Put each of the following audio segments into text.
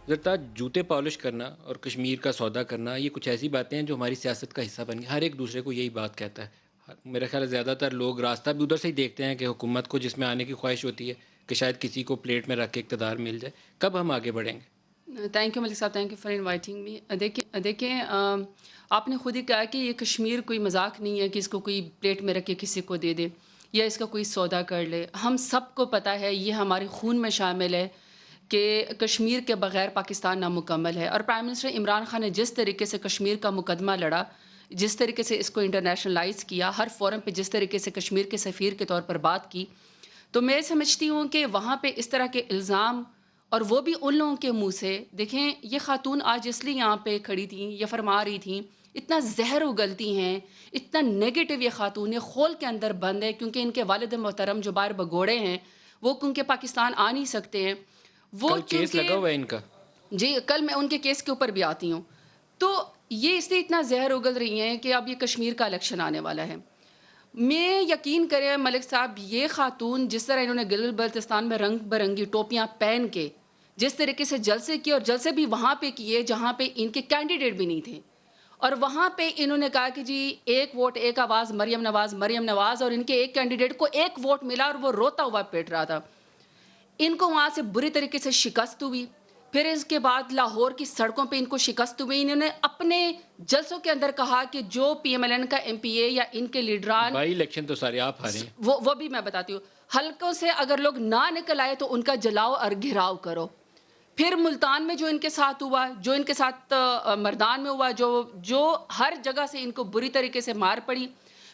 ذرا جوتے پالش کرنا اور کشمیر کا سودا کرنا یہ کچھ ایسی باتیں ہیں جو ہماری سیاست کا حصہ بن گئی. ہر ایک دوسرے کو یہی بات کہتا ہے. میرا خیال ہے زیادہ تر لوگ راستہ بھی ادھر سے ہی دیکھتے ہیں کہ حکومت کو جس میں آنے کی خواہش ہوتی ہے کہ شاید کسی کو پلیٹ میں رکھ کے اقتدار مل جائے. کب ہم آگے بڑھیں گے؟ تھینک یو ملک صاحب، thank you for inviting me. دیکھیں آپ نے خود ہی کہا کہ یہ کشمیر کوئی مذاق نہیں ہے کہ اس کو کوئی پلیٹ میں رکھ کے کسی کو دے دے یا اس کا کوئی سودا کر لے. ہم سب کو پتہ ہے، یہ ہمارے خون میں شامل ہے کہ کشمیر کے بغیر پاکستان نامکمل ہے. اور پرائم منسٹر عمران خان نے جس طریقے سے کشمیر کا مقدمہ لڑا، جس طریقے سے اس کو انٹرنیشنلائز کیا، ہر فورم پہ جس طریقے سے کشمیر کے سفیر کے طور پر بات کی، تو میں سمجھتی ہوں کہ وہاں پہ اس طرح کے الزام، اور وہ بھی ان لوگوں کے منہ سے. دیکھیں یہ خاتون آج اس لیے یہاں پہ کھڑی تھیں، یہ فرما رہی تھیں، اتنا زہر اگلتی ہیں، اتنا نیگیٹو یہ خاتون ہے، خول کے اندر بند ہے، کیونکہ ان کے والد محترم جو باہر بگوڑے ہیں وہ کیونکہ پاکستان آ نہیں سکتے ہیں. وہ کل کیس لگا چونکہ ہوا ہے ان کا. جی کل میں ان کے کیس کے اوپر بھی آتی ہوں. تو یہ اس لیے اتنا زہر اگل رہی ہیں کہ اب یہ کشمیر کا الیکشن آنے والا ہے. میں یقین کریں ملک صاحب، یہ خاتون جس طرح انہوں نے گلگت بلتستان میں رنگ برنگی ٹوپیاں پہن کے جس طریقے سے جلسے کیے، اور جلسے بھی وہاں پہ کیے جہاں پہ ان کے کینڈیڈیٹ بھی نہیں تھے، اور وہاں پہ انہوں نے کہا کہ جی ایک ووٹ ایک آواز مریم نواز، مریم نواز، اور ان کے ایک کینڈیڈیٹ کو ایک ووٹ ملا اور وہ روتا ہوا پیٹ رہا تھا. ان کو وہاں سے بری طریقے سے شکست ہوئی. پھر اس کے بعد لاہور کی سڑکوں پہ ان کو شکست ہوئی. انہوں نے اپنے جلسوں کے اندر کہا کہ جو پی ایم ایل این کا ایم پی اے یا ان کے لیڈران، بائی الیکشن تو سارے آپ ہارے ہیں. وہ بھی میں بتاتی ہوں، حلقوں سے اگر لوگ نہ نکل آئے تو ان کا جلاؤ اور گھراؤ کرو. پھر ملتان میں جو ان کے ساتھ ہوا، جو ان کے ساتھ مردان میں ہوا، جو ہر جگہ سے ان کو بری طریقے سے مار پڑی.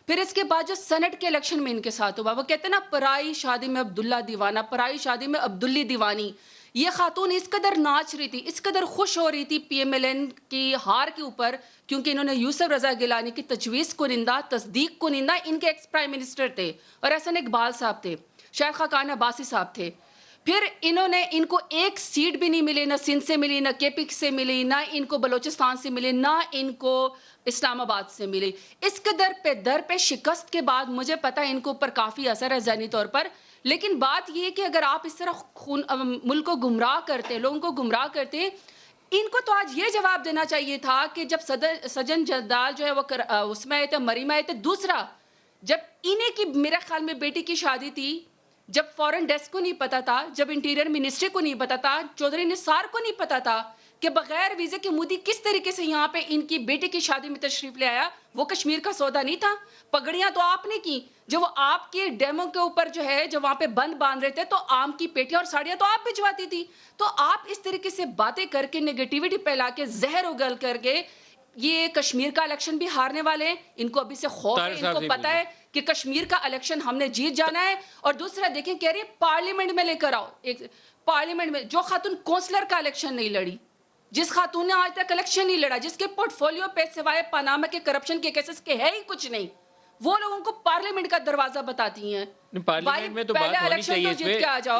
پھر اس کے بعد جو سینٹ کے الیکشن میں ان کے ساتھ ہوا، وہ کہتے ہیں نا پرائی شادی میں عبداللہ دیوانہ، پرائی شادی میں عبداللی دیوانی. یہ خاتون اس قدر ناچ رہی تھی، اس قدر خوش ہو رہی تھی پی ایم ایل این کی ہار کے اوپر، کیونکہ انہوں نے یوسف رضا گیلانی کی تجویز کنندہ، تصدیق کنندہ ان کے ایکس پرائم منسٹر تھے، اور احسن اقبال صاحب تھے، شیخ خاقان عباسی صاحب تھے. پھر انہوں نے ان کو ایک سیٹ بھی نہیں ملی، نہ سندھ سے ملی، نہ کے پی سے ملی، نہ ان کو بلوچستان سے ملی، نہ ان کو اسلام آباد سے ملی. اس قدر پہ در پہ شکست کے بعد مجھے پتا ہے ان کو اوپر کافی اثر ہے ذہنی طور پر. لیکن بات یہ ہے کہ اگر آپ اس طرح ملک کو گمراہ کرتے، لوگوں کو گمراہ کرتے، ان کو تو آج یہ جواب دینا چاہیے تھا کہ جب سجن جدال جو ہے وہ اس میں آئے تھے، مریم آئے تھے. دوسرا، جب انہیں کی میرے خیال میں بیٹی کی شادی تھی، جب فورن ڈیسک کو نہیں پتا تھا، جب انٹیریئر منسٹری کو نہیں پتا تھا، چودھری نثار کو نہیں پتا تھا کہ بغیر ویزے کے مودی کس طریقے سے یہاں پہ ان کی بیٹی کی شادی میں تشریف لے آیا. وہ کشمیر کا سودا نہیں تھا. پگڑیاں تو آپ نے کی، جو وہ آپ کے ڈیمو کے اوپر جو ہے جو وہاں پہ بند باندھ رہے تھے، تو آم کی پیٹیاں اور ساڑیاں تو آپ بھجواتی تھی. تو آپ اس طریقے سے باتیں کر کے، نیگیٹیوٹی پھیلا کے، زہر اگل کر کے یہ کشمیر کا الیکشن بھی ہارنے والے ہیں. ان کو ابھی سے خوف ہے، طاہر ان صاحب کو سے پتا پوچھیں. ہے کہ کشمیر کا الیکشن ہم نے جیت جانا ہے. اور دوسرا دیکھیں، کہہ رہی ہے پارلیمنٹ میں لے کر آؤ. ایک پارلیمنٹ میں جو خاتون کونسلر کا الیکشن نہیں لڑی، جس خاتون نے آج تک الیکشن نہیں لڑا، جس کے پورٹ فولیو پہ سوائے پاناما کے کرپشن کے کیسز کے ہے ہی کچھ نہیں، وہ لوگوں کو پارلیمنٹ کا دروازہ بتاتی ہیں. بھائی پارلیمنٹ میں تو پہلے بات ہونی الیکشن چاہیے تو اس جیت پہ. کے آ جاؤ.